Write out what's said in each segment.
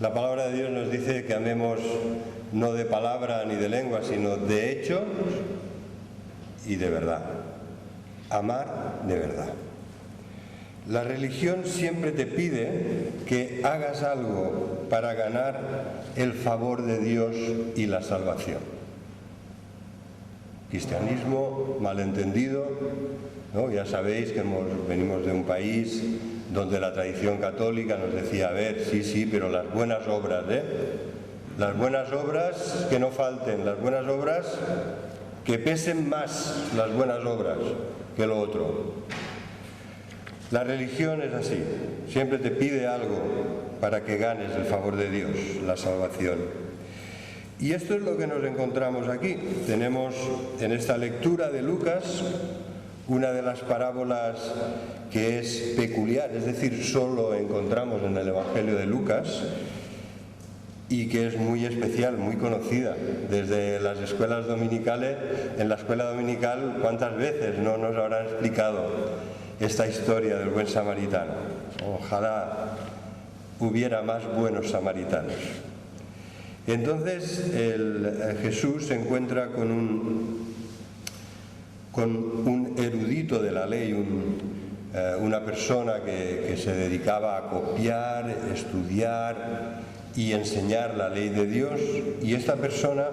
La palabra de Dios nos dice que amemos no de palabra ni de lengua, sino de hecho y de verdad. Amar de verdad. La religión siempre te pide que hagas algo para ganar el favor de Dios y la salvación. Cristianismo malentendido, ¿no? Ya sabéis que venimos de un país donde la tradición católica nos decía, a ver, sí, pero las buenas obras, las buenas obras que no falten, las buenas obras que pesen más, las buenas obras que lo otro. La religión es así, siempre te pide algo para que ganes el favor de Dios, la salvación. Y esto es lo que nos encontramos aquí. Tenemos en esta lectura de Lucas una de las parábolas que es peculiar, es decir, solo encontramos en el Evangelio de Lucas y que es muy especial, muy conocida. Desde las escuelas dominicales, en la escuela dominical, ¿cuántas veces no nos habrán explicado esta historia del buen samaritano? Ojalá hubiera más buenos samaritanos. Entonces Jesús se encuentra con un erudito de la ley, una persona que se dedicaba a copiar, estudiar y enseñar la ley de Dios, y esta persona,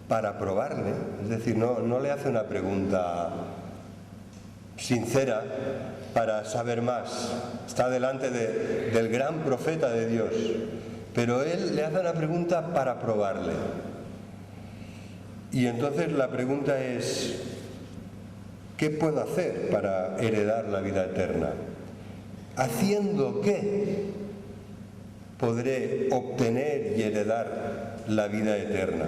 para probarle, es decir, no le hace una pregunta sincera para saber más, está delante del gran profeta de Dios, pero él le hace una pregunta para probarle. Y entonces la pregunta es, ¿qué puedo hacer para heredar la vida eterna? ¿Haciendo qué podré obtener y heredar la vida eterna?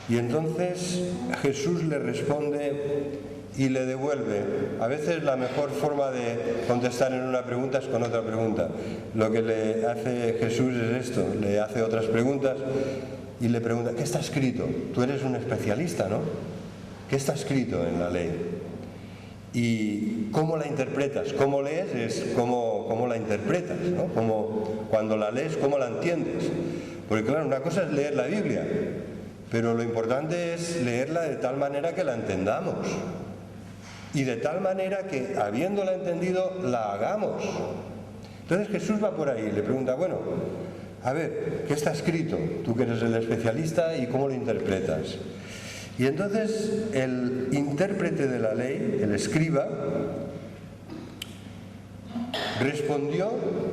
Y entonces Jesús le responde y le devuelve. A veces la mejor forma de contestar en una pregunta es con otra pregunta. Lo que le hace Jesús es esto, le hace otras preguntas y le pregunta, ¿qué está escrito? Tú eres un especialista, ¿no? ¿Qué está escrito en la ley? ¿Y cómo la interpretas? ¿Cómo lees? Es cómo la interpretas, ¿no? Cuando la lees, ¿cómo la entiendes? Porque claro, una cosa es leer la Biblia, pero lo importante es leerla de tal manera que la entendamos. Y de tal manera que, habiéndola entendido, la hagamos. Entonces Jesús va por ahí y le pregunta, bueno, a ver, ¿qué está escrito? Tú que eres el especialista, ¿y cómo lo interpretas? Y entonces el intérprete de la ley, el escriba, respondió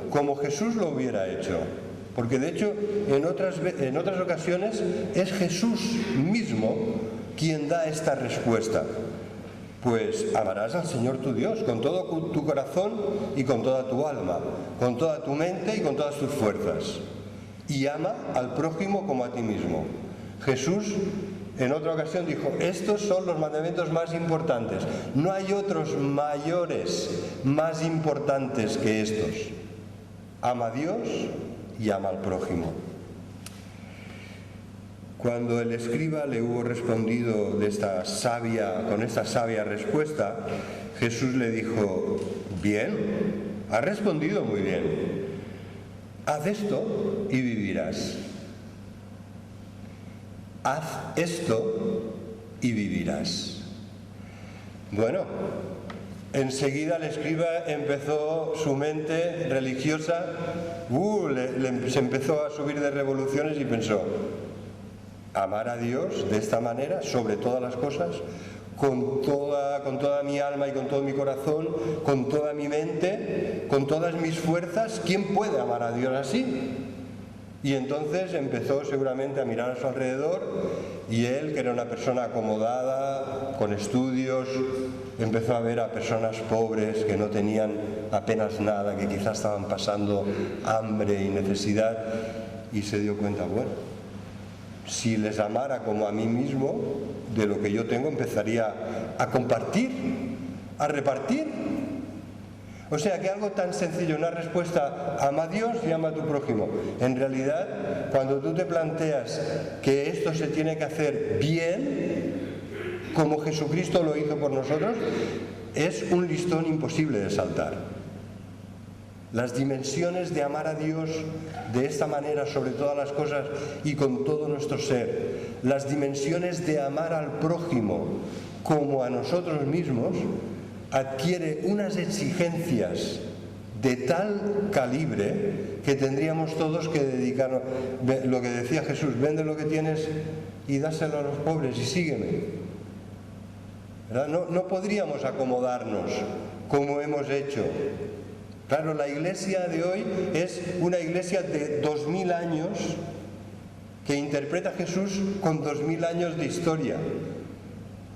como Jesús lo hubiera hecho. Porque de hecho en otras ocasiones es Jesús mismo quien da esta respuesta. Pues amarás al Señor tu Dios con todo tu corazón y con toda tu alma, con toda tu mente y con todas tus fuerzas. Y ama al prójimo como a ti mismo. Jesús en otra ocasión dijo, estos son los mandamientos más importantes. No hay otros mayores, más importantes que estos. Ama a Dios y ama al prójimo. Cuando el escriba le hubo respondido con esta sabia respuesta, Jesús le dijo, bien, has respondido muy bien. Haz esto y vivirás. Haz esto y vivirás. Bueno, enseguida el escriba empezó su mente religiosa, se empezó a subir de revoluciones y pensó, amar a Dios de esta manera, sobre todas las cosas, con toda mi alma y con todo mi corazón, con toda mi mente, con todas mis fuerzas, ¿quién puede amar a Dios así? Y entonces empezó seguramente a mirar a su alrededor y él, que era una persona acomodada, con estudios, empezó a ver a personas pobres que no tenían apenas nada, que quizás estaban pasando hambre y necesidad, y se dio cuenta, bueno, si les amara como a mí mismo, de lo que yo tengo empezaría a compartir, a repartir. O sea que algo tan sencillo, una respuesta, ama a Dios y ama a tu prójimo. En realidad, cuando tú te planteas que esto se tiene que hacer bien, como Jesucristo lo hizo por nosotros, es un listón imposible de saltar. las dimensiones de amar a Dios de esta manera sobre todas las cosas y con todo nuestro ser, las dimensiones de amar al prójimo como a nosotros mismos, adquiere unas exigencias de tal calibre que tendríamos todos que dedicarnos, lo que decía Jesús, vende lo que tienes y dáselo a los pobres y sígueme. ¿Verdad? No podríamos acomodarnos como hemos hecho. Claro, la iglesia de hoy es una iglesia de 2000 años que interpreta a Jesús con 2000 años de historia.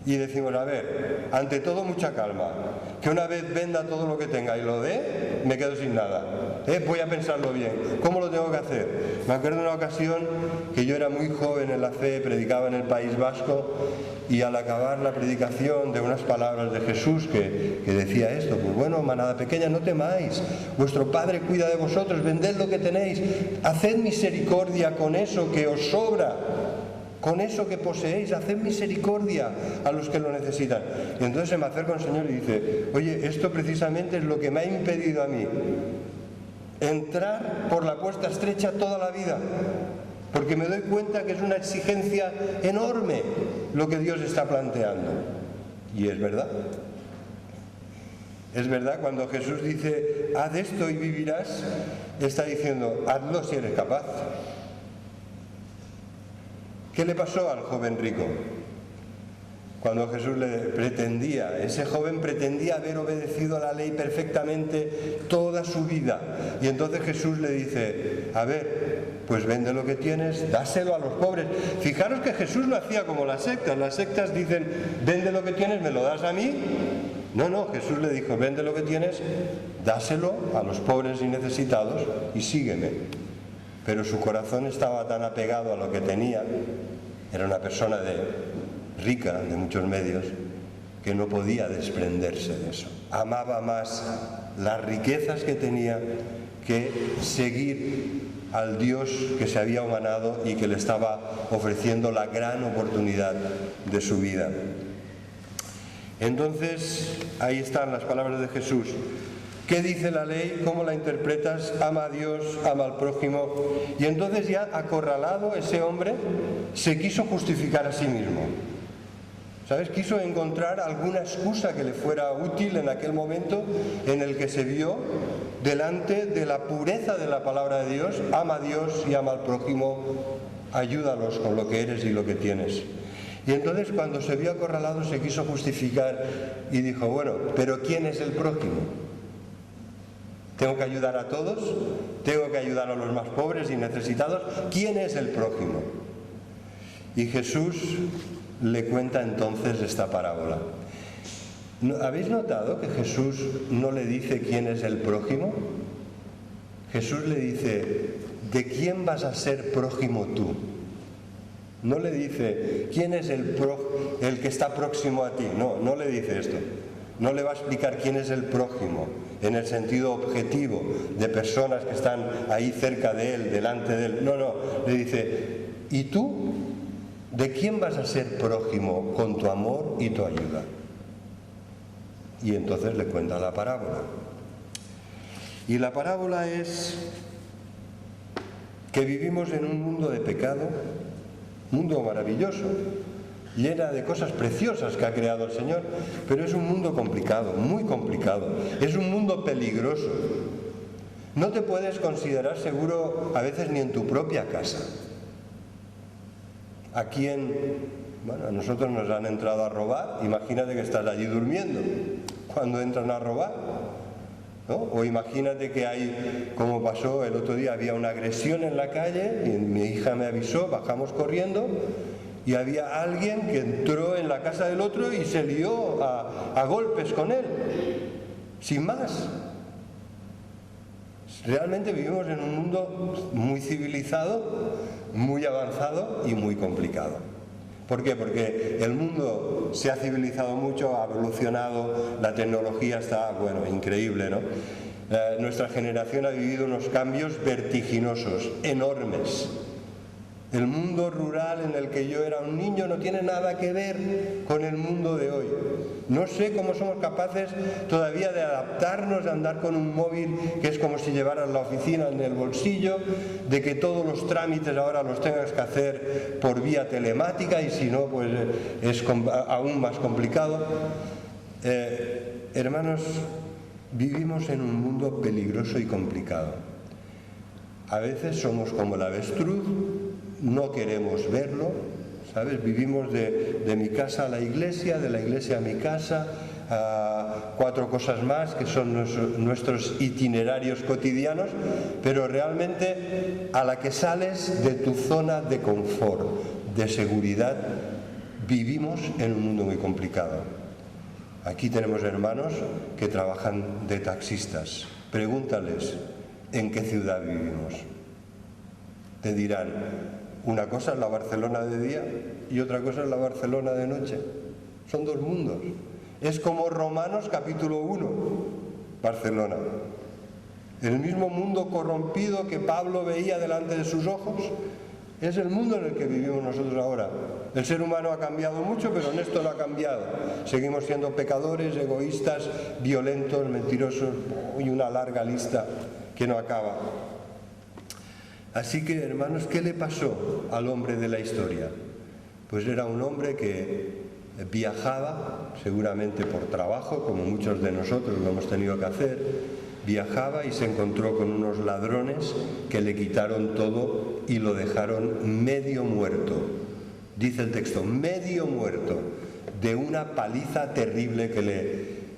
Y decimos, a ver, ante todo mucha calma, que una vez venda todo lo que tenga y lo dé, me quedo sin nada. Voy a pensarlo bien, ¿cómo lo tengo que hacer? Me acuerdo de una ocasión que yo era muy joven en la fe, predicaba en el País Vasco, y al acabar la predicación de unas palabras de Jesús que decía esto, pues bueno, manada pequeña, no temáis, vuestro Padre cuida de vosotros, vended lo que tenéis, haced misericordia con eso que os sobra, con eso que poseéis, haced misericordia a los que lo necesitan. Y entonces se me acerca un señor y dice, oye, esto precisamente es lo que me ha impedido a mí entrar por la puerta estrecha toda la vida, porque me doy cuenta que es una exigencia enorme lo que Dios está planteando. Y es verdad. Es verdad, cuando Jesús dice, haz esto y vivirás, está diciendo, hazlo si eres capaz. ¿Qué le pasó al joven rico? Cuando Jesús ese joven pretendía haber obedecido a la ley perfectamente toda su vida. Y entonces Jesús le dice, a ver, pues vende lo que tienes, dáselo a los pobres. Fijaros que Jesús no hacía como las sectas dicen, vende lo que tienes, me lo das a mí. No, Jesús le dijo, vende lo que tienes, dáselo a los pobres y necesitados y sígueme. Pero su corazón estaba tan apegado a lo que tenía, era una persona rica, de muchos medios, que no podía desprenderse de eso. Amaba más las riquezas que tenía que seguir al Dios que se había humanado y que le estaba ofreciendo la gran oportunidad de su vida. Entonces, ahí están las palabras de Jesús. ¿Qué dice la ley? ¿Cómo la interpretas? Ama a Dios, ama al prójimo. Y entonces ya acorralado ese hombre se quiso justificar a sí mismo. ¿Sabes? Quiso encontrar alguna excusa que le fuera útil en aquel momento en el que se vio delante de la pureza de la palabra de Dios. Ama a Dios y ama al prójimo. Ayúdalos con lo que eres y lo que tienes. Y entonces cuando se vio acorralado se quiso justificar y dijo, bueno, pero ¿quién es el prójimo? ¿Tengo que ayudar a todos? ¿Tengo que ayudar a los más pobres y necesitados? ¿Quién es el prójimo? Y Jesús le cuenta entonces esta parábola. ¿Habéis notado que Jesús no le dice quién es el prójimo? Jesús le dice, ¿de quién vas a ser prójimo tú? No le dice, ¿quién es el que está próximo a ti? No le dice esto. No le va a explicar quién es el prójimo en el sentido objetivo de personas que están ahí cerca de él, delante de él. No, le dice, ¿y tú de quién vas a ser prójimo con tu amor y tu ayuda? Y entonces le cuenta la parábola. Y la parábola es que vivimos en un mundo de pecado, mundo maravilloso, llena de cosas preciosas que ha creado el Señor, pero es un mundo complicado, muy complicado, es un mundo peligroso. No te puedes considerar seguro a veces ni en tu propia casa. A nosotros nos han entrado a robar, imagínate que estás allí durmiendo cuando entran a robar, ¿no? O imagínate que hay, como pasó el otro día, había una agresión en la calle y mi hija me avisó, bajamos corriendo y había alguien que entró en la casa del otro y se lió a golpes con él, sin más. Realmente vivimos en un mundo muy civilizado, muy avanzado y muy complicado. ¿Por qué? Porque el mundo se ha civilizado mucho, ha evolucionado, la tecnología está, increíble, ¿no? Nuestra generación ha vivido unos cambios vertiginosos, enormes. El mundo rural en el que yo era un niño no tiene nada que ver con el mundo de hoy. No sé cómo somos capaces todavía de adaptarnos, de andar con un móvil que es como si llevaras la oficina en el bolsillo, de que todos los trámites ahora los tengas que hacer por vía telemática y si no, pues es aún más complicado. Hermanos, vivimos en un mundo peligroso y complicado. A veces somos como el avestruz, no queremos verlo, ¿sabes? Vivimos de mi casa a la iglesia, de la iglesia a mi casa, a 4 cosas más que son nuestros itinerarios cotidianos, pero realmente a la que sales de tu zona de confort, de seguridad, vivimos en un mundo muy complicado. Aquí tenemos hermanos que trabajan de taxistas. Pregúntales en qué ciudad vivimos. Te dirán, una cosa es la Barcelona de día y otra cosa es la Barcelona de noche. Son 2 mundos. Es como Romanos capítulo 1, Barcelona. El mismo mundo corrompido que Pablo veía delante de sus ojos es el mundo en el que vivimos nosotros ahora. El ser humano ha cambiado mucho, pero en esto no ha cambiado. Seguimos siendo pecadores, egoístas, violentos, mentirosos y una larga lista que no acaba. Así que, hermanos, ¿qué le pasó al hombre de la historia? Pues era un hombre que viajaba, seguramente por trabajo, como muchos de nosotros lo hemos tenido que hacer, viajaba y se encontró con unos ladrones que le quitaron todo y lo dejaron medio muerto. Dice el texto, medio muerto, de una paliza terrible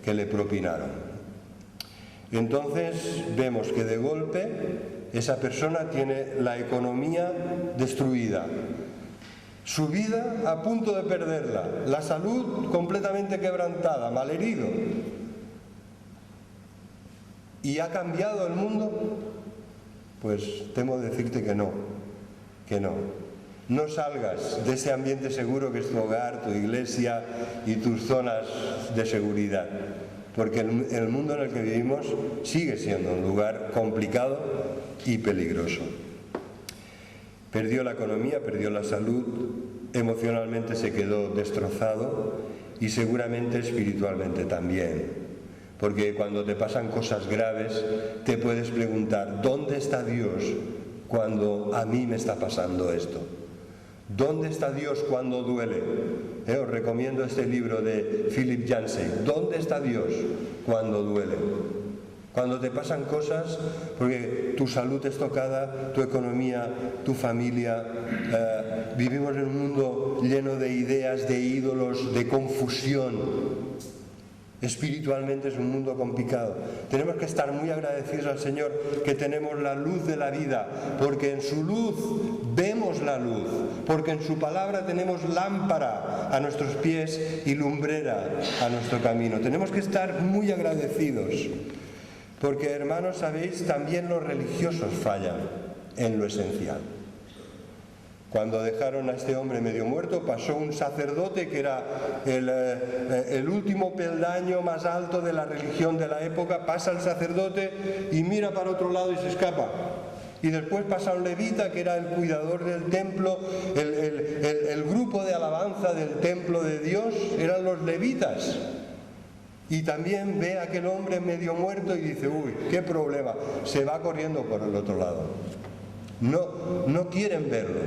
que le propinaron. Entonces vemos que de golpe esa persona tiene la economía destruida, su vida a punto de perderla, la salud completamente quebrantada, malherido. ¿Y ha cambiado el mundo? Pues temo decirte que no, que no. No salgas de ese ambiente seguro que es tu hogar, tu iglesia y tus zonas de seguridad, porque el mundo en el que vivimos sigue siendo un lugar complicado y peligroso. Perdió la economía, perdió la salud, emocionalmente se quedó destrozado y seguramente espiritualmente también. Porque cuando te pasan cosas graves, te puedes preguntar, ¿dónde está Dios cuando a mí me está pasando esto? ¿Dónde está Dios cuando duele? Os recomiendo este libro de Philip Yancey. ¿Dónde está Dios cuando duele? Cuando te pasan cosas, porque tu salud es tocada, tu economía, tu familia, vivimos en un mundo lleno de ideas, de ídolos, de confusión. Espiritualmente es un mundo complicado. Tenemos que estar muy agradecidos al Señor que tenemos la luz de la vida, porque en su luz vemos la luz, porque en su palabra tenemos lámpara a nuestros pies y lumbrera a nuestro camino. Tenemos que estar muy agradecidos, porque, hermanos, sabéis, también los religiosos fallan en lo esencial. Cuando dejaron a este hombre medio muerto, pasó un sacerdote que era el último peldaño más alto de la religión de la época. Pasa el sacerdote y mira para otro lado y se escapa. Y después pasa un levita que era el cuidador del templo, el grupo de alabanza del templo de Dios eran los levitas. Y también ve a aquel hombre medio muerto y dice, uy, qué problema, se va corriendo por el otro lado. No quieren verlo,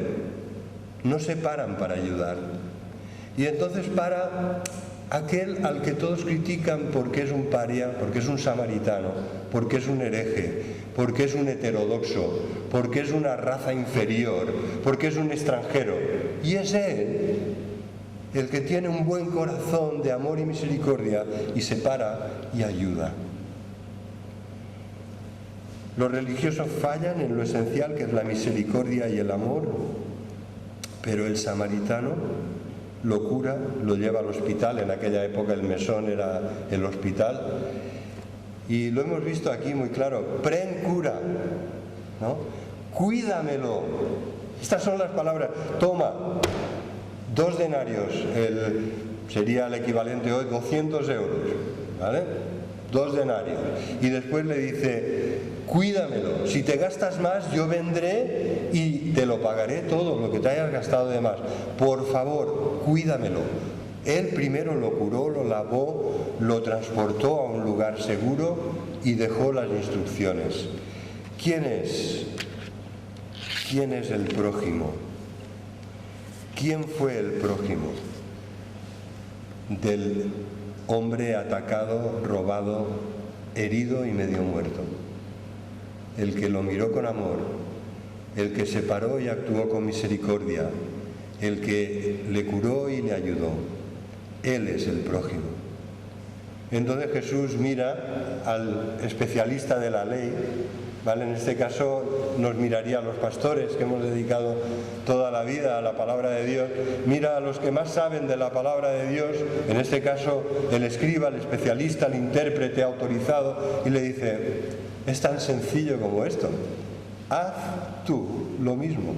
no se paran para ayudar. Y entonces para aquel al que todos critican porque es un paria, porque es un samaritano, porque es un hereje, porque es un heterodoxo, porque es una raza inferior, porque es un extranjero. Y es él el que tiene un buen corazón de amor y misericordia y se para y ayuda. Los religiosos fallan en lo esencial, que es la misericordia y el amor, pero el samaritano lo cura, lo lleva al hospital. En aquella época el mesón era el hospital, y lo hemos visto aquí muy claro, pren cura, ¿no? Cuídamelo. Estas son las palabras. Toma 2 denarios, sería el equivalente hoy 200 euros, ¿vale? 2 denarios. Y después le dice, cuídamelo, si te gastas más yo vendré y te lo pagaré todo lo que te hayas gastado de más. Por favor, cuídamelo. Él primero lo curó, lo lavó, lo transportó a un lugar seguro y dejó las instrucciones. ¿Quién es? ¿Quién es el prójimo? ¿Quién fue el prójimo del hombre atacado, robado, herido y medio muerto? El que lo miró con amor, el que se paró y actuó con misericordia, el que le curó y le ayudó. Él es el prójimo. Entonces Jesús mira al especialista de la ley, ¿vale? En este caso nos miraría a los pastores que hemos dedicado toda la vida a la palabra de Dios, mira a los que más saben de la palabra de Dios, en este caso el escriba, el especialista, el intérprete autorizado, y le dice, es tan sencillo como esto, haz tú lo mismo.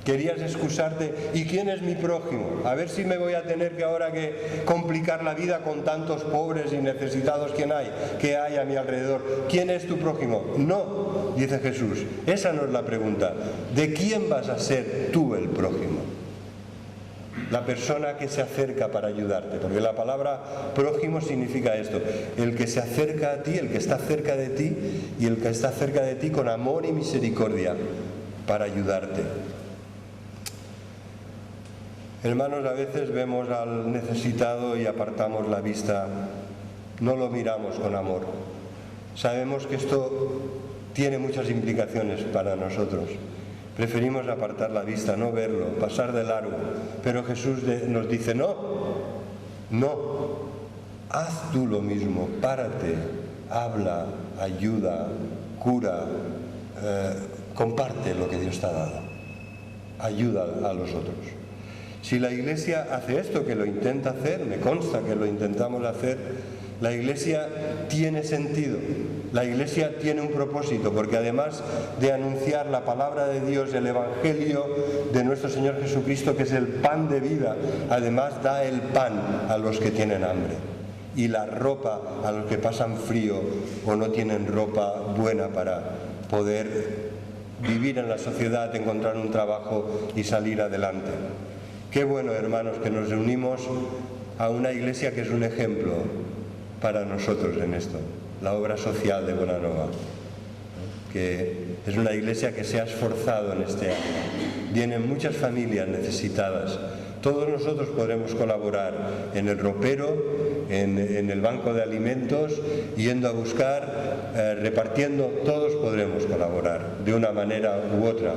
Querías excusarte, ¿y quién es mi prójimo? A ver si me voy a tener que ahora que complicar la vida con tantos pobres y necesitados que hay a mi alrededor. ¿Quién es tu prójimo? No, dice Jesús, esa no es la pregunta. ¿De quién vas a ser tú el prójimo? La persona que se acerca para ayudarte, porque la palabra prójimo significa esto, el que se acerca a ti, el que está cerca de ti y el que está cerca de ti con amor y misericordia para ayudarte. Hermanos, a veces vemos al necesitado y apartamos la vista, no lo miramos con amor. Sabemos que esto tiene muchas implicaciones para nosotros. Preferimos apartar la vista, no verlo, pasar de largo. Pero Jesús nos dice, no, haz tú lo mismo, párate, habla, ayuda, cura, comparte lo que Dios te ha dado, ayuda a los otros. Si la Iglesia hace esto, que lo intenta hacer, me consta que lo intentamos hacer, la Iglesia tiene sentido, la Iglesia tiene un propósito, porque además de anunciar la palabra de Dios, el Evangelio de nuestro Señor Jesucristo, que es el pan de vida, además da el pan a los que tienen hambre y la ropa a los que pasan frío o no tienen ropa buena para poder vivir en la sociedad, encontrar un trabajo y salir adelante. Qué bueno, hermanos, que nos reunimos a una iglesia que es un ejemplo para nosotros en esto, la obra social de Bonanova, que es una iglesia que se ha esforzado en este año. Vienen muchas familias necesitadas. Todos nosotros podremos colaborar en el ropero, en el banco de alimentos, yendo a buscar, repartiendo, todos podremos colaborar de una manera u otra.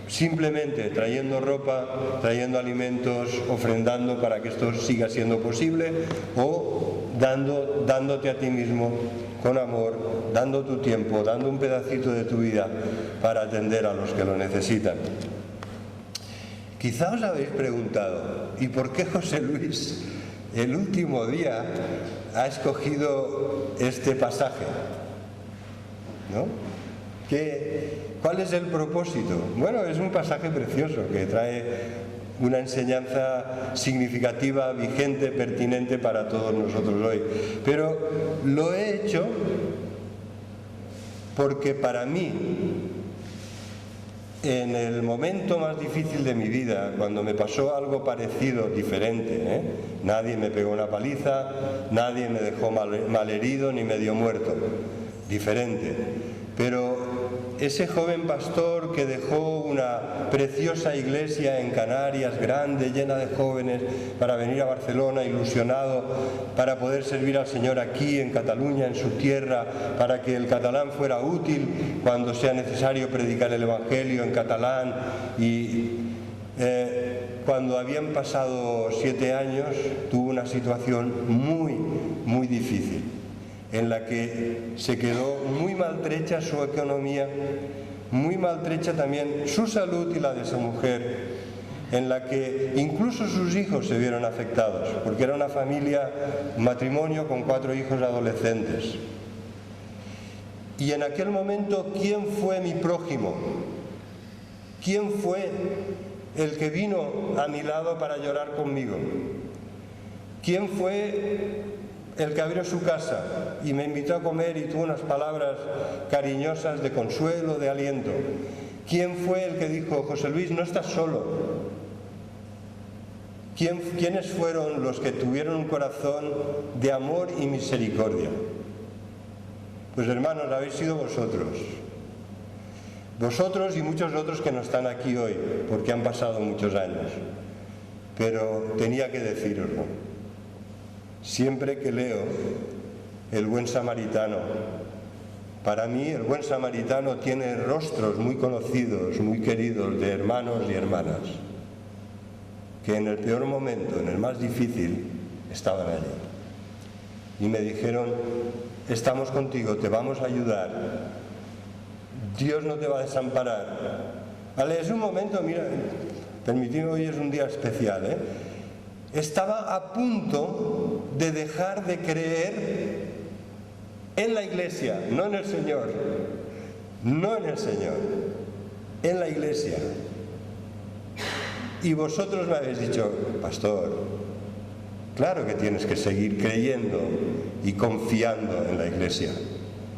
Simplemente trayendo ropa, trayendo alimentos, ofrendando para que esto siga siendo posible, o dándote a ti mismo con amor, dando tu tiempo, dando un pedacito de tu vida para atender a los que lo necesitan. Quizá os habéis preguntado, ¿y por qué José Luis el último día ha escogido este pasaje? ¿No? ¿Cuál es el propósito? Bueno, es un pasaje precioso que trae una enseñanza significativa, vigente, pertinente para todos nosotros hoy. Pero lo he hecho porque para mí, en el momento más difícil de mi vida, cuando me pasó algo parecido, diferente, nadie me pegó una paliza, nadie me dejó malherido ni medio muerto, diferente. Pero ese joven pastor que dejó una preciosa iglesia en Canarias, grande, llena de jóvenes, para venir a Barcelona, ilusionado, para poder servir al Señor aquí en Cataluña, en su tierra, para que el catalán fuera útil cuando sea necesario predicar el Evangelio en catalán. Y cuando habían pasado 7 años, tuvo una situación muy difícil, en la que se quedó muy maltrecha su economía, muy maltrecha también su salud y la de su mujer, en la que incluso sus hijos se vieron afectados, porque era una familia, un matrimonio con 4 hijos adolescentes. Y en aquel momento, ¿quién fue mi prójimo? ¿Quién fue el que vino a mi lado para llorar conmigo? ¿Quién fue el que abrió su casa y me invitó a comer y tuvo unas palabras cariñosas de consuelo, de aliento? ¿Quién fue el que dijo, José Luis, no estás solo? ¿Quiénes fueron los que tuvieron un corazón de amor y misericordia? Pues hermanos, habéis sido vosotros. Vosotros y muchos otros que no están aquí hoy, porque han pasado muchos años. Pero tenía que deciroslo. Siempre que leo el buen samaritano, para mí el buen samaritano tiene rostros muy conocidos, muy queridos de hermanos y hermanas, que en el peor momento, en el más difícil, estaban allí. Y me dijeron, estamos contigo, te vamos a ayudar, Dios no te va a desamparar. Vale, es un momento, mira, permitidme, hoy es un día especial, ¿eh? Estaba a punto de dejar de creer en la Iglesia, no en el Señor, no en el Señor, en la Iglesia. Y vosotros me habéis dicho, pastor, claro que tienes que seguir creyendo y confiando en la Iglesia.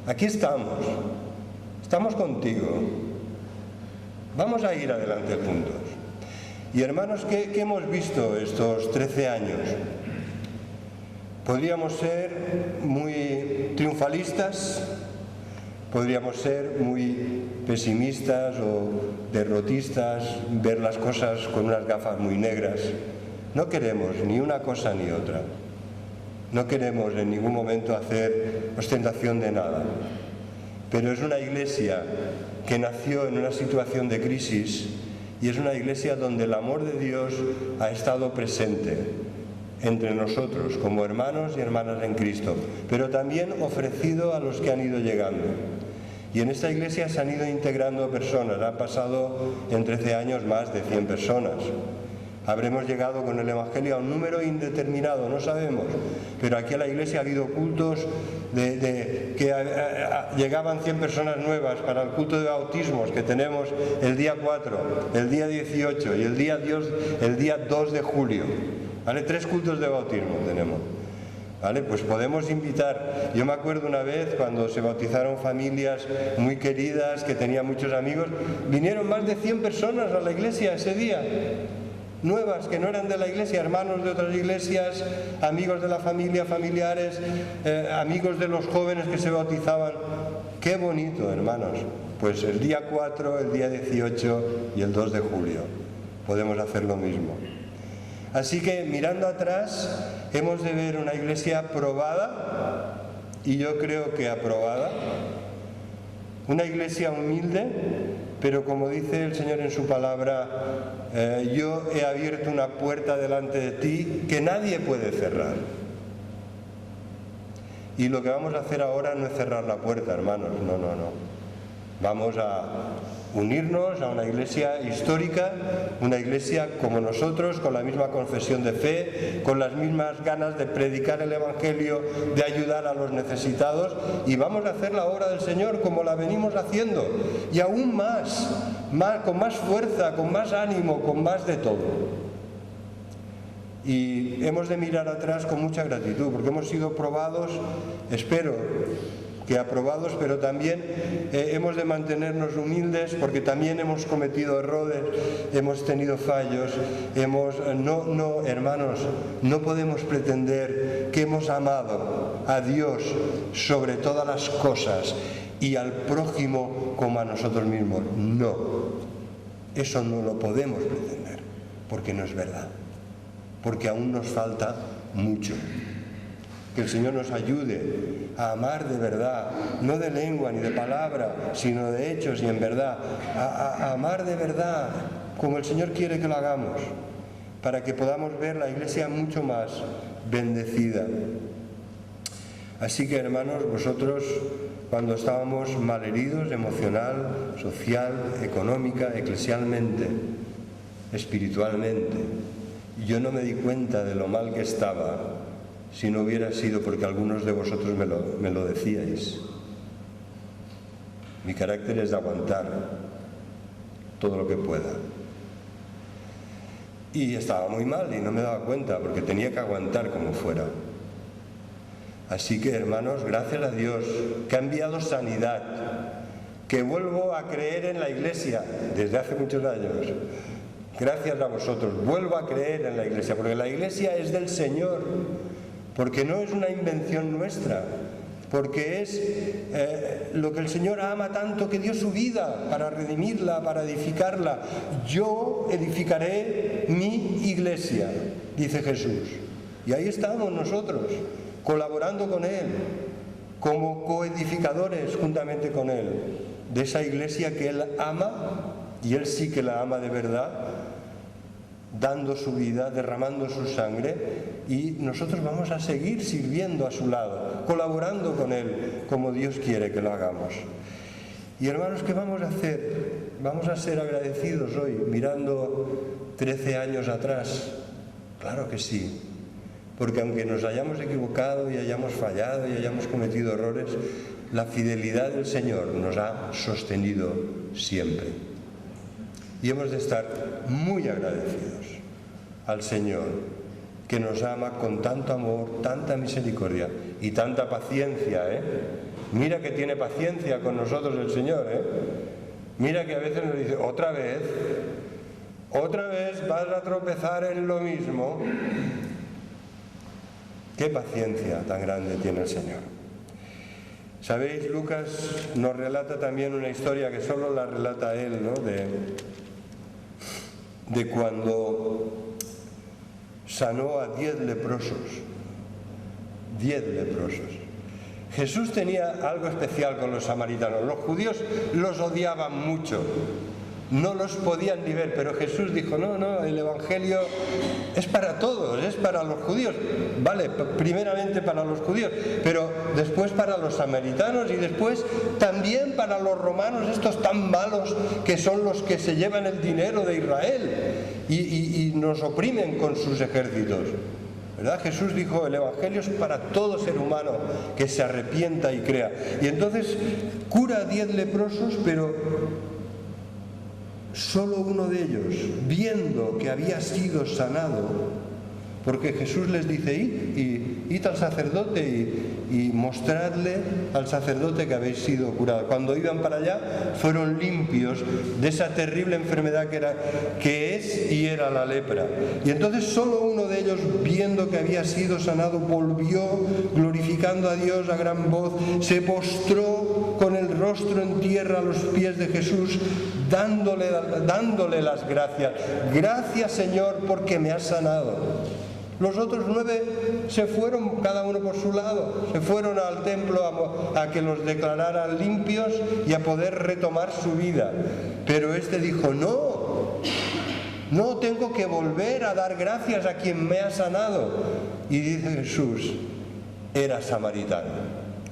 Aquí estamos contigo, vamos a ir adelante juntos. Y hermanos, ¿qué hemos visto estos 13 años? Podríamos ser muy triunfalistas, podríamos ser muy pesimistas o derrotistas, ver las cosas con unas gafas muy negras. No queremos ni una cosa ni otra. No queremos en ningún momento hacer ostentación de nada. Pero es una iglesia que nació en una situación de crisis y es una iglesia donde el amor de Dios ha estado presente entre nosotros como hermanos y hermanas en Cristo, pero también ofrecido a los que han ido llegando. Y en esta iglesia se han ido integrando personas, han pasado en 13 años más de 100 personas. Habremos llegado con el Evangelio a un número indeterminado, no sabemos, pero aquí a la iglesia ha habido cultos que llegaban 100 personas nuevas para el culto de bautismos que tenemos el día 4, el día 18 y el día 2 de julio. ¿Vale? 3 cultos de bautismo tenemos. ¿Vale? Pues podemos invitar. Yo me acuerdo una vez cuando se bautizaron familias muy queridas que tenían muchos amigos, vinieron más de 100 personas a la iglesia ese día. Nuevas, que no eran de la iglesia, hermanos de otras iglesias, amigos de la familia, familiares, amigos de los jóvenes que se bautizaban. ¡Qué bonito, hermanos! Pues el día 4, el día 18 y el 2 de julio podemos hacer lo mismo. Así que mirando atrás hemos de ver una iglesia probada, y yo creo que aprobada, una iglesia humilde, pero como dice el Señor en su palabra, yo he abierto una puerta delante de ti que nadie puede cerrar. Y lo que vamos a hacer ahora no es cerrar la puerta, hermanos, no. Vamos a unirnos a una iglesia histórica, una iglesia como nosotros, con la misma confesión de fe, con las mismas ganas de predicar el Evangelio, de ayudar a los necesitados, y vamos a hacer la obra del Señor como la venimos haciendo, y aún más, con más fuerza, con más ánimo, con más de todo. Y hemos de mirar atrás con mucha gratitud, porque hemos sido probados, espero que aprobados, pero también hemos de mantenernos humildes, porque también hemos cometido errores, hemos tenido fallos, hermanos, no podemos pretender que hemos amado a Dios sobre todas las cosas y al prójimo como a nosotros mismos. No, eso no lo podemos pretender, porque no es verdad, porque aún nos falta mucho. Que el Señor nos ayude a amar de verdad, no de lengua ni de palabra, sino de hechos y en verdad, a amar de verdad como el Señor quiere que lo hagamos, para que podamos ver la iglesia mucho más bendecida. Así que, hermanos, vosotros, cuando estábamos malheridos emocional, social, económica, eclesialmente, espiritualmente, yo no me di cuenta de lo mal que estaba si no hubiera sido porque algunos de vosotros me lo decíais. Mi carácter es de aguantar todo lo que pueda. Y estaba muy mal y no me daba cuenta porque tenía que aguantar como fuera. Así que, hermanos, gracias a Dios que ha enviado sanidad, que vuelvo a creer en la Iglesia desde hace muchos años. Gracias a vosotros, vuelvo a creer en la Iglesia, porque la Iglesia es del Señor, porque no es una invención nuestra, porque es lo que el Señor ama tanto que dio su vida para redimirla, para edificarla. Yo edificaré mi iglesia, dice Jesús. Y ahí estamos nosotros, colaborando con Él, como coedificadores juntamente con Él, de esa iglesia que Él ama, y Él sí que la ama de verdad, dando su vida, derramando su sangre, y nosotros vamos a seguir sirviendo a su lado, colaborando con Él, como Dios quiere que lo hagamos. Y hermanos, ¿qué vamos a hacer? Vamos a ser agradecidos hoy, mirando 13 años atrás. Claro que sí, porque aunque nos hayamos equivocado y hayamos fallado y hayamos cometido errores, la fidelidad del Señor nos ha sostenido siempre. Y hemos de estar muy agradecidos al Señor, que nos ama con tanto amor, tanta misericordia y tanta paciencia, Mira que tiene paciencia con nosotros el Señor, Mira que a veces nos dice, otra vez vas a tropezar en lo mismo. Qué paciencia tan grande tiene el Señor. Sabéis, Lucas nos relata también una historia que solo la relata él, ¿no? De cuando sanó a 10 leprosos. 10 leprosos. Jesús tenía algo especial con los samaritanos. Los judíos los odiaban mucho, no los podían ni ver, pero Jesús dijo, no, el Evangelio es para todos, es para los judíos, vale, primeramente para los judíos, pero después para los samaritanos y después también para los romanos, estos tan malos que son los que se llevan el dinero de Israel y nos oprimen con sus ejércitos. ¿Verdad? Jesús dijo, el Evangelio es para todo ser humano que se arrepienta y crea. Y entonces cura a 10 leprosos, pero solo uno de ellos, viendo que había sido sanado, porque Jesús les dice, id al sacerdote y mostradle al sacerdote que habéis sido curados. Cuando iban para allá, fueron limpios de esa terrible enfermedad que es y era la lepra. Y entonces solo uno de ellos, viendo que había sido sanado, volvió glorificando a Dios a gran voz, se postró con el rostro en tierra a los pies de Jesús, dándole las gracias. Gracias, Señor, porque me has sanado. Los otros 9 se fueron, cada uno por su lado, se fueron al templo a que los declararan limpios y a poder retomar su vida. Pero este dijo, no tengo que volver a dar gracias a quien me ha sanado. Y dice Jesús, era samaritano.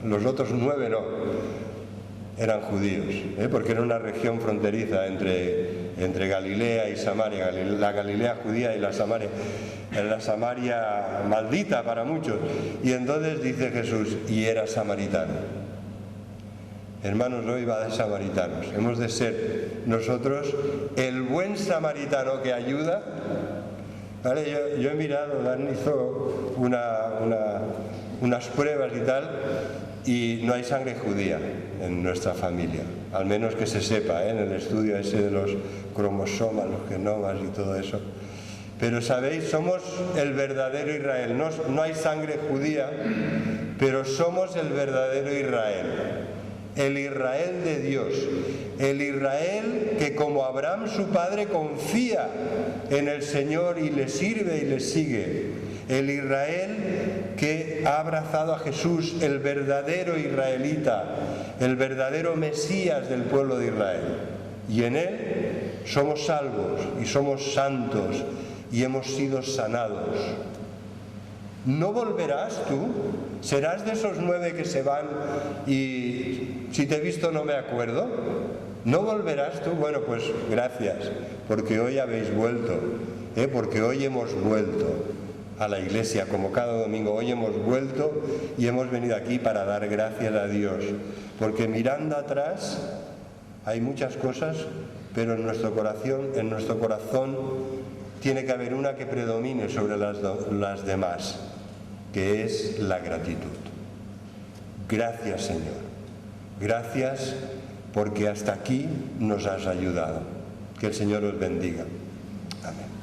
Los otros 9 no, eran judíos, porque era una región fronteriza entre Galilea y Samaria, la Galilea judía y la Samaria maldita para muchos. Y entonces dice Jesús, y era samaritano. Hermanos, hoy va de samaritanos. Hemos de ser nosotros el buen samaritano que ayuda. ¿Vale? Yo he mirado, Dan hizo unas pruebas y tal, y no hay sangre judía en nuestra familia, al menos que se sepa, en el estudio ese de los cromosomas, los genomas y todo eso. Pero sabéis, somos el verdadero Israel. No hay sangre judía, pero somos el verdadero Israel. El Israel de Dios. El Israel que, como Abraham su padre, confía en el Señor y le sirve y le sigue. El Israel que ha abrazado a Jesús, el verdadero israelita, el verdadero Mesías del pueblo de Israel. Y en él somos salvos y somos santos y hemos sido sanados. ¿No volverás tú? ¿Serás de esos 9 que se van y si te he visto no me acuerdo? ¿No volverás tú? Bueno, pues gracias, porque hoy habéis vuelto, porque hoy hemos vuelto a la iglesia, como cada domingo. Hoy hemos vuelto y hemos venido aquí para dar gracias a Dios, porque mirando atrás hay muchas cosas, pero en nuestro corazón tiene que haber una que predomine sobre las demás, que es la gratitud. Gracias, Señor. Gracias porque hasta aquí nos has ayudado. Que el Señor os bendiga. Amén.